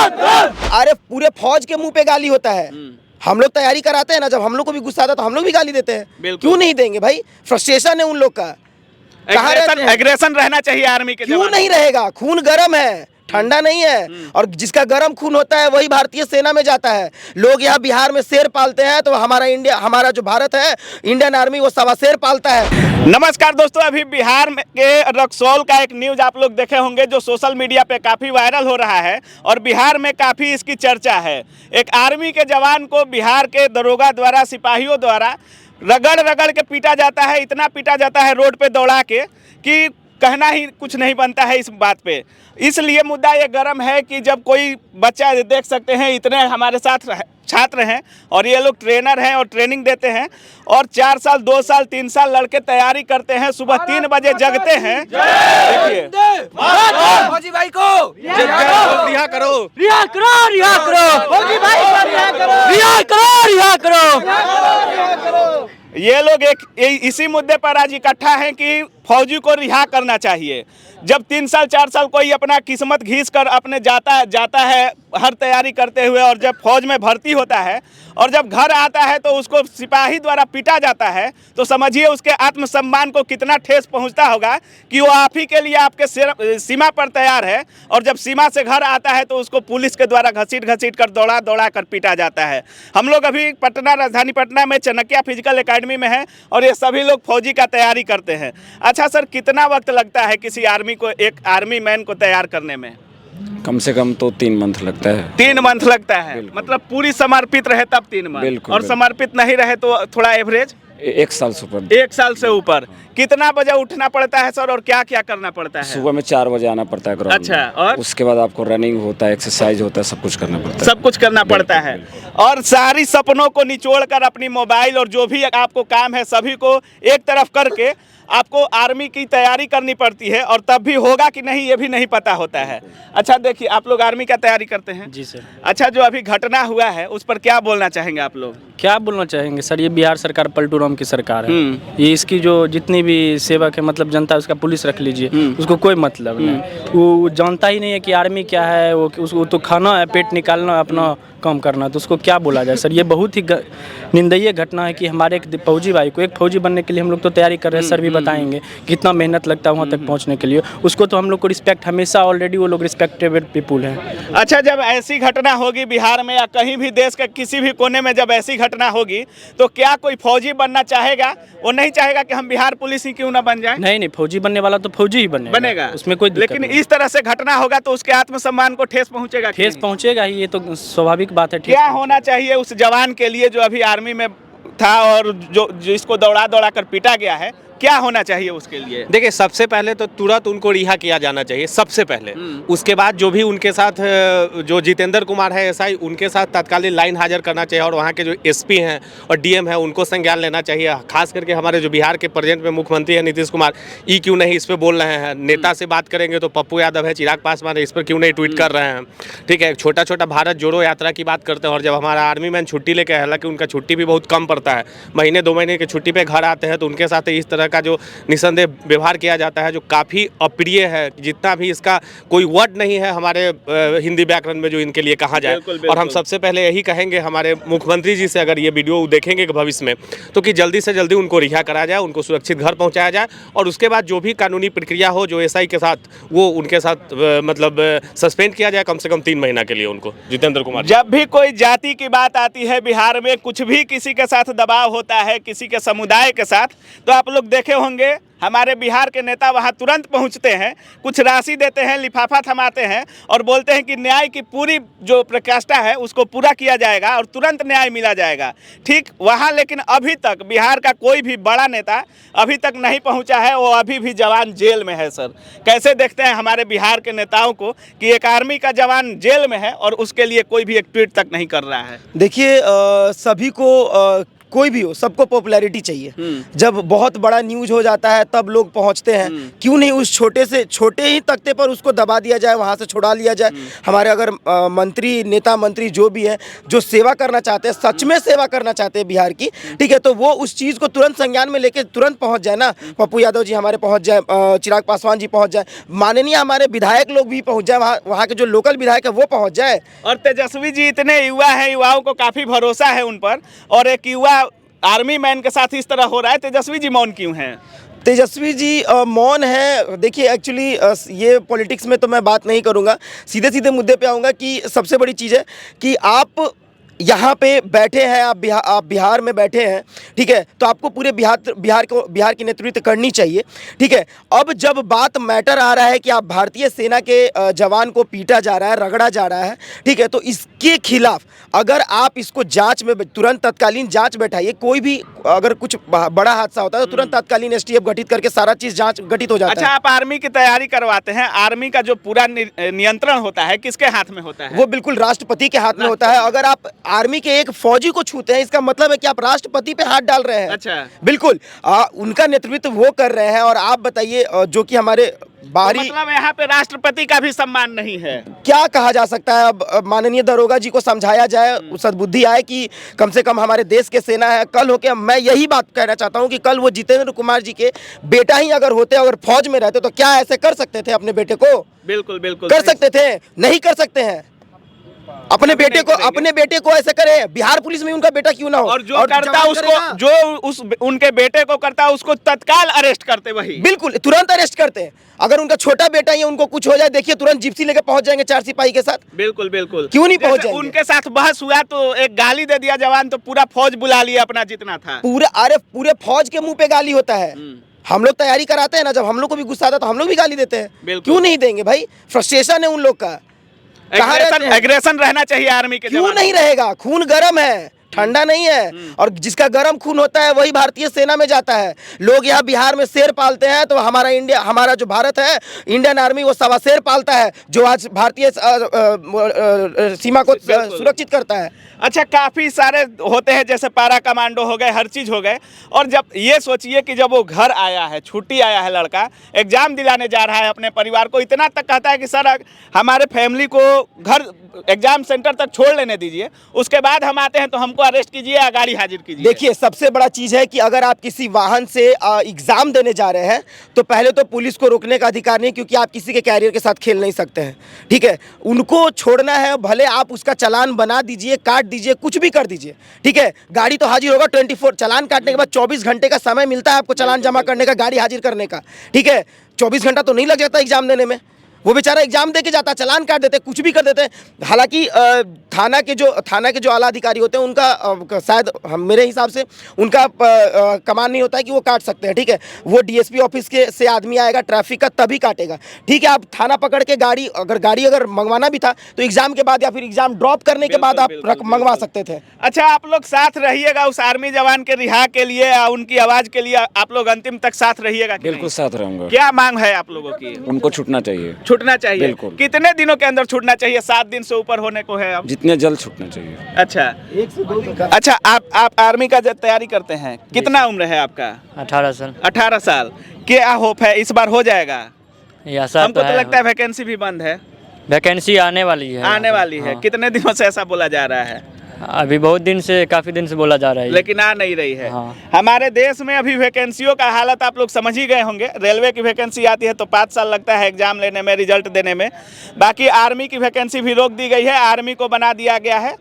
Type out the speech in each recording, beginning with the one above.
अरे पूरे फौज के मुंह पे गाली होता है। हम लोग तैयारी कराते हैं ना, जब हम लोग को भी गुस्सा आता है तो हम लोग भी गाली देते हैं। क्यों नहीं देंगे भाई? फ्रस्ट्रेशन है उन लोग का। कहाँ रहते हैं? एग्रेशन रहना चाहिए आर्मी के। क्यों नहीं रहेगा? खून गर्म है, ठंडा नहीं है। और जिसका गर्म खून होता है वही भारतीय सेना में जाता है। लोग यहाँ बिहार में शेर पालते हैं, तो हमारा जो भारत है, इंडियन आर्मी, वो सवा शेर पालता है। नमस्कार दोस्तों, अभी बिहार में के रक्सौल का एक न्यूज आप लोग देखे होंगे जो सोशल मीडिया पे काफ़ी वायरल हो रहा है और बिहार में काफ़ी इसकी चर्चा है। एक आर्मी के जवान को बिहार के दरोगा द्वारा, सिपाहियों द्वारा रगड़ रगड़ के पीटा जाता है। इतना पीटा जाता है रोड पे दौड़ा के कि कहना ही कुछ नहीं बनता है इस बात पे। इसलिए मुद्दा ये गर्म है कि जब कोई बच्चा, देख सकते हैं इतने हमारे साथ छात्र हैं और ये लोग ट्रेनर हैं और ट्रेनिंग देते हैं और 4 साल 2 साल 3 साल लड़के तैयारी करते हैं, सुबह 3 बजे जगते हैं। देखिए फौजी भाई को रिहा करो, रिहा करो, रिहा करो, फौजी भाई को रिहा करो, रिहा करो, रिहा करो। ये लोग इसी मुद्दे पर आज इकट्ठा हैं कि फौजी को रिहा करना चाहिए। जब 3 साल 4 साल कोई अपना किस्मत घींच कर अपने जाता है हर तैयारी करते हुए, और जब फौज में भर्ती होता है और जब घर आता है तो उसको सिपाही द्वारा पीटा जाता है, तो समझिए उसके आत्मसम्मान को कितना ठेस पहुंचता होगा कि वो आप ही के लिए आपके सीमा पर तैयार है, और जब सीमा से घर आता है तो उसको पुलिस के द्वारा घसीट घसीट कर दौड़ा दौड़ा कर पीटा जाता है। हम लोग अभी पटना, राजधानी पटना में चाणक्य फिजिकल एकेडमी में हैं और ये सभी लोग फौजी का तैयारी करते हैं। अच्छा सर, कितना वक्त लगता है किसी आर्मी को, एक आर्मी मैन को तैयार करने में? कम से कम तो 3 मंथ लगता है। 3 मंथ लगता है? मतलब पूरी समर्पित रहे तब 3 मंथ। बिल्कुल, और समर्पित नहीं रहे तो थोड़ा एवरेज 1 साल से ऊपर। 1 साल से ऊपर। कितना बजे उठना पड़ता है सर और क्या क्या करना पड़ता है? सुबह में 4 बजे आना पड़ता है ग्राउंड। अच्छा, और उसके बाद आपको रनिंग होता है, एक्सरसाइज होता है, सब कुछ करना पड़ता है। सब कुछ करना पड़ता है। और सारी सपनों को निचोड़ कर अपनी मोबाइल और जो भी आपको काम है सभी को एक तरफ करके आपको आर्मी की तैयारी करनी पड़ती है, और तब भी होगा कि नहीं ये भी नहीं पता होता है। अच्छा देखिए, आप लोग आर्मी का तैयारी करते हैं? जी सर। अच्छा, जो अभी घटना हुआ है उस पर क्या बोलना चाहेंगे आप लोग? क्या बोलना चाहेंगे सर, ये बिहार सरकार पलटू राम की सरकार है। ये इसकी जो जितनी भी सेवक है, मतलब जनता, उसका पुलिस रख लीजिए, उसको कोई मतलब नहीं। वो जानता ही नहीं है कि आर्मी क्या है। वो तो खाना है, पेट निकालना, अपना काम करना, तो उसको क्या बोला जाए सर। ये बहुत ही निंदनीय घटना है कि हमारे एक फौजी भाई को, एक फौजी बनने के लिए हम लोग तो तैयारी कर रहे हैं, सर भी बताएंगे कितना मेहनत लगता है वहाँ तक पहुँचने के लिए। उसको तो हम लोग को रिस्पेक्ट हमेशा, ऑलरेडी वो लोग रिस्पेक्टेबल पीपुल हैं। अच्छा, जब ऐसी घटना होगी बिहार में या कहीं भी देश के किसी भी कोने में, जब ऐसी घटना होगी तो क्या कोई फौजी बनना चाहेगा? वो नहीं चाहेगा कि हम बिहार पुलिस ही क्यों ना बन जाए? नहीं, फौजी बनने वाला तो फौजी ही बनेगा, उसमें कोई दिक्कत लेकिन नहीं। इस तरह से घटना होगा तो उसके आत्मसम्मान को ठेस पहुंचेगा? ठेस पहुँचेगा ही, ये तो स्वाभाविक बात है। क्या होना चाहिए उस जवान के लिए जो अभी आर्मी में था और जो जिसको दौड़ा दौड़ा कर पीटा गया है? क्या होना चाहिए उसके लिए? देखिए, सबसे पहले तो तुरंत उनको रिहा किया जाना चाहिए, सबसे पहले। उसके बाद जो भी उनके साथ, जो जितेंद्र कुमार है एसआई, उनके साथ तत्कालीन लाइन हाजिर करना चाहिए, और वहाँ के जो एसपी हैं और डीएम है उनको संज्ञान लेना चाहिए। खास करके हमारे जो बिहार के प्रेजेंट में मुख्यमंत्री हैं नीतीश कुमार, क्यों नहीं इस पर बोल रहे हैं? नेता से बात करेंगे तो पप्पू यादव है, चिराग पासवान है, इस पर क्यों नहीं ट्वीट कर रहे हैं? ठीक है, छोटा छोटा भारत जोड़ो यात्रा की बात करते हैं, और जब हमारा आर्मी मैन छुट्टी लेके, हालांकि उनका छुट्टी भी बहुत कम पड़ता है, महीने 2 महीने की छुट्टी पे घर आते हैं, तो उनके साथ इस तरह का जो निसंदेह व्यवहार किया जाता है, जो काफ़ी अप्रिय है। जितना भी इसका कोई वर्ड नहीं है हमारे हिंदी व्याकरण में जो इनके लिए कहा जाए। और हम सबसे पहले यही कहेंगे हमारे मुख्यमंत्री जी से, अगर ये वीडियो देखेंगे भविष्य में, तो कि जल्दी से जल्दी उनको रिहा कराया जाए, उनको सुरक्षित घर पहुंचाया जाए, और उसके बाद जो भी कानूनी प्रक्रिया हो, जो एसआई के साथ, वो उनके साथ मतलब सस्पेंड किया जाए कम से कम 3 महीना के लिए उनको, जितेंद्र कुमार। जब भी कोई जाति की बात आती है बिहार में, कुछ भी किसी के साथ दबाव होता है, किसी के समुदाय के साथ, तो आप लोग देखे होंगे हमारे बिहार के नेता वहां तुरंत पहुंचते हैं, कुछ राशि देते हैं, लिफाफा थमाते हैं और बोलते हैं कि न्याय की पूरी जो प्रचेष्टा है उसको पूरा किया जाएगा और तुरंत न्याय मिला जाएगा। ठीक वहां, लेकिन अभी तक बिहार का कोई भी बड़ा नेता अभी तक नहीं पहुंचा है, वो अभी भी जवान जेल में है। सर, कैसे देखते हैं हमारे बिहार के नेताओं को कि एक आर्मी का जवान जेल में है और उसके लिए कोई भी एक ट्वीट तक नहीं कर रहा है? देखिए, सभी को कोई भी हो, सबको पॉपुलैरिटी चाहिए। जब बहुत बड़ा न्यूज हो जाता है तब लोग पहुंचते हैं, क्यों नहीं उस छोटे ही तख्ते पर उसको दबा दिया जाए, वहां से छुड़ा लिया जाए। हमारे अगर नेता मंत्री जो भी है, जो सेवा करना चाहते हैं, सच में सेवा करना चाहते हैं बिहार की, ठीक है, तो वो उस चीज़ को तुरंत संज्ञान में लेके तुरंत पहुंच जाए ना। पप्पू यादव जी हमारे पहुंच जाए, चिराग पासवान जी पहुंच जाए, माननीय हमारे विधायक लोग भी पहुंच जाए, वहाँ के जो लोकल विधायक है वो पहुंच जाए। और तेजस्वी जी इतने युवा हैं, युवाओं को काफी भरोसा है उन पर, और एक युवा आर्मी मैन के साथ इस तरह हो रहा है, तेजस्वी जी मौन क्यों हैं? तेजस्वी जी मौन है। देखिए एक्चुअली ये पॉलिटिक्स में तो मैं बात नहीं करूंगा, सीधे सीधे मुद्दे पे आऊँगा कि सबसे बड़ी चीज़ है कि आप यहाँ पे बैठे हैं, आप बिहार में बैठे हैं, ठीक है, तो आपको पूरे बिहार की नेतृत्व करनी चाहिए, ठीक है। अब जब बात मैटर आ रहा है कि आप भारतीय सेना के जवान को पीटा जा रहा है, रगड़ा जा रहा है, ठीक है, तो इसके खिलाफ अगर आप इसको जांच में तुरंत तत्कालीन जांच बैठाइए। कोई भी अगर कुछ बड़ा हादसा होता है तो तुरंत तत्कालीन एसटीएफ गठित करके सारा चीज़ जांच गठित हो जाता है। अच्छा, आप आर्मी की तैयारी करवाते हैं, आर्मी का जो पूरा नियंत्रण होता है किसके हाथ में होता है? वो बिल्कुल राष्ट्रपति के हाथ में होता है। अगर आप आर्मी के एक फौजी को छूते हैं, इसका मतलब है कि आप राष्ट्रपति पे हाथ डाल रहे हैं। अच्छा, बिल्कुल उनका नेतृत्व वो कर रहे हैं। और आप बताइए जो कि हमारे बाहरी, तो मतलब यहाँ पे राष्ट्रपति का भी सम्मान नहीं है? क्या कहा जा सकता है? अब माननीय दरोगा जी को समझाया जाए, सद्बुद्धि आए कि कम से कम हमारे देश के सेना है। कल होके मैं यही बात कहना चाहता हूँ कि कल वो जितेंद्र कुमार जी के बेटा ही अगर होते, अगर फौज में रहते, तो क्या ऐसे कर सकते थे अपने बेटे को? बिल्कुल बिल्कुल कर सकते थे? नहीं कर सकते हैं। अपने बेटे को ऐसे करे। बिहार पुलिस में उनका बेटा क्यों ना हो? और जो करता उसको, जो उस उनके बेटे को करता उसको तत्काल अरेस्ट करते, वही बिल्कुल तुरंत अरेस्ट करते हैं। अगर उनका छोटा बेटा ही उनको कुछ हो जाए, देखिए तुरंत जिप्सी लेके पहुंच जाएंगे 4 सिपाही के साथ। बिल्कुल बिल्कुल, क्यों नहीं पहुंच जाएंगे? उनके साथ बहस हुआ तो एक गाली दे दिया जवान, तो पूरा फौज बुला लिया अपना जितना था। पूरे फौज के मुंह पे गाली होता है। हम लोग तैयारी कराते हैं ना, जब हम लोग को भी गुस्सा आता है तो हम लोग भी गाली देते हैं। क्यों नहीं देंगे भाई? फ्रस्ट्रेशन है उन लोग का। एग्रेशन रहना चाहिए आर्मी के। क्यों नहीं रहेगा? खून गर्म है, ठंडा नहीं है। और जिसका गर्म खून होता है वही भारतीय सेना में जाता है। लोग यहाँ बिहार में शेर पालते हैं, तो हमारा जो भारत है, इंडियन आर्मी, वो सवा शेर पालता है, जो आज भारतीय सीमा को सुरक्षित करता है। अच्छा, काफ़ी सारे होते हैं, जैसे पारा कमांडो हो गए, हर चीज़ हो गए। और जब ये सोचिए कि जब वो घर आया है, छुट्टी आया है, लड़का एग्ज़ाम दिलाने जा रहा है अपने परिवार को, इतना तक कहता है कि सर हमारे फैमिली को घर एग्जाम सेंटर तक छोड़ लेने दीजिए, उसके बाद हम आते हैं तो हमको अरेस्ट कीजिए या गाड़ी हाजिर कीजिए। देखिए सबसे बड़ा चीज़ है कि अगर आप किसी वाहन से एग्ज़ाम देने जा रहे हैं तो पहले तो पुलिस को रोकने का अधिकार नहीं, क्योंकि आप किसी के कैरियर के साथ खेल नहीं सकते हैं, ठीक है। उनको छोड़ना है, भले आप उसका चालान बना दीजिए, काट दीजिए, कुछ भी कर दीजिए, ठीक है। गाड़ी तो हाजिर होगा 24, चालान काटने के बाद 24 घंटे का समय मिलता है आपको चालान जमा करने का, गाड़ी हाजिर करने का, ठीक है। 24 घंटा तो नहीं लग जाता एग्जाम देने में। वो बेचारा एग्जाम दे के जाता, चालान काट देते, कुछ भी कर देते। हालांकि थाना के जो आला अधिकारी होते हैं उनका शायद मेरे हिसाब से उनका कमान नहीं होता है कि वो काट सकते हैं, ठीक है। वो डीएसपी ऑफिस के से आदमी आएगा ट्रैफिक का, तभी काटेगा, ठीक है। आप थाना पकड़ के गाड़ी अगर मंगवाना भी था तो एग्जाम के बाद या फिर एग्जाम ड्रॉप करने के बाद आप मंगवा सकते थे। अच्छा, आप लोग साथ रहिएगा उस आर्मी जवान के रिहा के लिए, उनकी आवाज के लिए आप लोग अंतिम तक साथ रहिएगा? बिल्कुल साथ रहूंगा। क्या मांग है आप लोगों की? उनको छूटना चाहिए। छूटना चाहिए? बिल्कुल। कितने दिनों के अंदर छूटना चाहिए? 7 दिन से ऊपर होने को है अब। जितने जल्द छूटना चाहिए। अच्छा, 1 से 2 दिन। अच्छा, आप आर्मी का तैयारी करते हैं, कितना उम्र है आपका? 18 साल। 18 साल। क्या होप है इस बार हो जाएगा? हमको तो लगता है वैकेंसी भी बंद है। वैकेंसी आने वाली है। आने वाली है। कितने दिनों से ऐसा बोला जा रहा है? अभी बहुत दिन से, काफी दिन से बोला जा रहा है, लेकिन आ नहीं रही है। हाँ। हमारे देश में अभी वैकेंसियों का हालत आप लोग समझ ही गए होंगे। रेलवे की वैकेंसी आती है तो 5 साल लगता है एग्जाम लेने में, रिजल्ट देने में। बाकी आर्मी की वैकेंसी भी रोक दी गई है, आर्मी को बना दिया गया है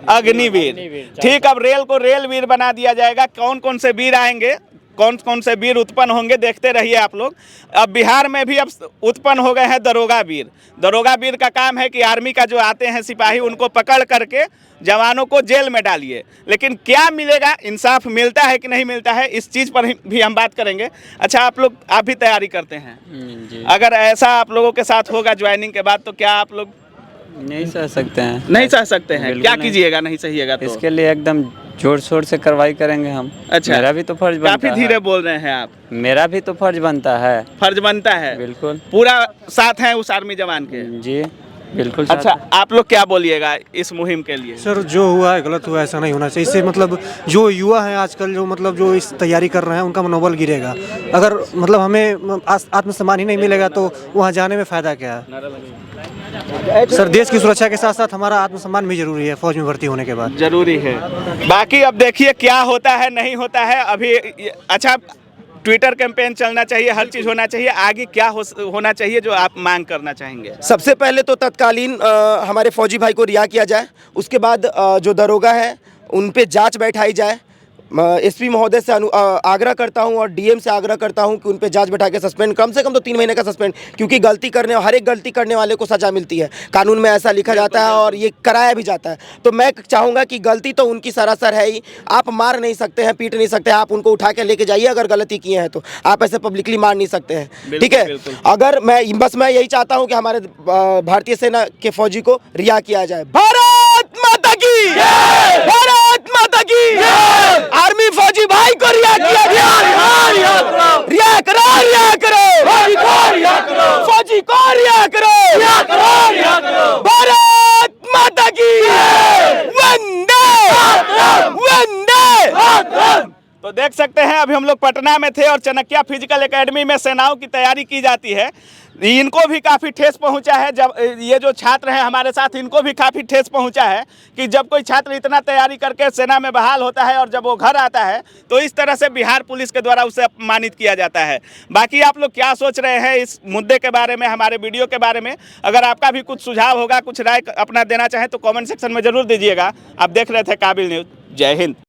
अग्निवीर। ठीक, अब रेल को रेलवीर बना दिया जाएगा। कौन कौन से वीर आएंगे, कौन कौन से वीर उत्पन्न होंगे, देखते रहिए आप लोग। अब बिहार में भी अब उत्पन्न हो गए हैं दरोगा वीर। दरोगा वीर का काम है कि आर्मी का जो आते हैं सिपाही, उनको पकड़ करके जवानों को जेल में डालिए। लेकिन क्या मिलेगा, इंसाफ मिलता है कि नहीं मिलता है, इस चीज़ पर भी हम बात करेंगे। अच्छा, आप भी तैयारी करते हैं जी। अगर ऐसा आप लोगों के साथ होगा ज्वाइनिंग के बाद, तो क्या आप लोग नहीं सह सकते हैं? नहीं सह सकते हैं? क्या कीजिएगा नहीं सहिएगा तो? इसके लिए एकदम जोर शोर से कार्रवाई करेंगे हम। अच्छा, मेरा भी तो फर्ज बनता है। काफी धीरे बोल रहे हैं आप। मेरा भी तो फर्ज बनता है। फर्ज बनता है, बिल्कुल। पूरा साथ है उस आर्मी जवान के। जी। बिल्कुल अच्छा, आप लोग क्या बोलिएगा इस मुहिम के लिए? सर जो हुआ है गलत हुआ है, ऐसा नहीं होना चाहिए। इससे मतलब जो युवा हैं आजकल जो मतलब जो इस तैयारी कर रहे हैं उनका मनोबल गिरेगा। अगर मतलब हमें आत्मसम्मान ही नहीं मिलेगा तो वहाँ जाने में फ़ायदा क्या है। सर देश की सुरक्षा के साथ साथ हमारा आत्मसम्मान भी जरूरी है फौज में भर्ती होने के बाद। जरूरी है। बाकी अब देखिए क्या होता है नहीं होता है अभी। अच्छा, ट्विटर कैंपेन चलना चाहिए, हर चीज़ होना चाहिए, आगे क्या होना चाहिए जो आप मांग करना चाहेंगे? सबसे पहले तो तत्कालीन हमारे फौजी भाई को रिहा किया जाए। उसके बाद जो दरोगा है उन पे जांच बैठाई जाए। एसपी महोदय से आग्रह करता हूं और डीएम से आग्रह करता हूं कि उन पे जांच बैठा के सस्पेंड, कम से कम तो 3 महीने का सस्पेंड, क्योंकि हर एक गलती करने वाले को सजा मिलती है। कानून में ऐसा लिखा जाता है और ये कराया भी जाता है। तो मैं चाहूँगा कि गलती तो उनकी सरासर है ही, आप मार नहीं सकते हैं, पीट नहीं सकते हैं, आप उनको उठा के लेके जाइए। अगर गलती किए हैं तो आप ऐसे पब्लिकली मार नहीं सकते हैं, ठीक है। अगर मैं यही चाहता हूँ कि हमारे भारतीय सेना के फौजी को रिहा किया जाए। भारत माता की, भारत माता की, आर्मी फौजी भाई को रिहा किया जाए। रिहा करो, रिहा करो, फौजी को रिहा करो। भारत माता की, वंदे वंदे। तो देख सकते हैं अभी हम लोग पटना में थे और चाणक्य फिजिकल एकेडमी में सेनाओं की तैयारी की जाती है। इनको भी काफ़ी ठेस पहुंचा है। जब ये जो छात्र हैं हमारे साथ, इनको भी काफ़ी ठेस पहुंचा है कि जब कोई छात्र इतना तैयारी करके सेना में बहाल होता है और जब वो घर आता है तो इस तरह से बिहार पुलिस के द्वारा उसे अपमानित किया जाता है। बाकी आप लोग क्या सोच रहे हैं इस मुद्दे के बारे में, हमारे वीडियो के बारे में? अगर आपका भी कुछ सुझाव होगा, कुछ राय अपना देना चाहें तो कॉमेंट सेक्शन में ज़रूर दीजिएगा। आप देख रहे थे काबिल न्यूज़। जय हिंद।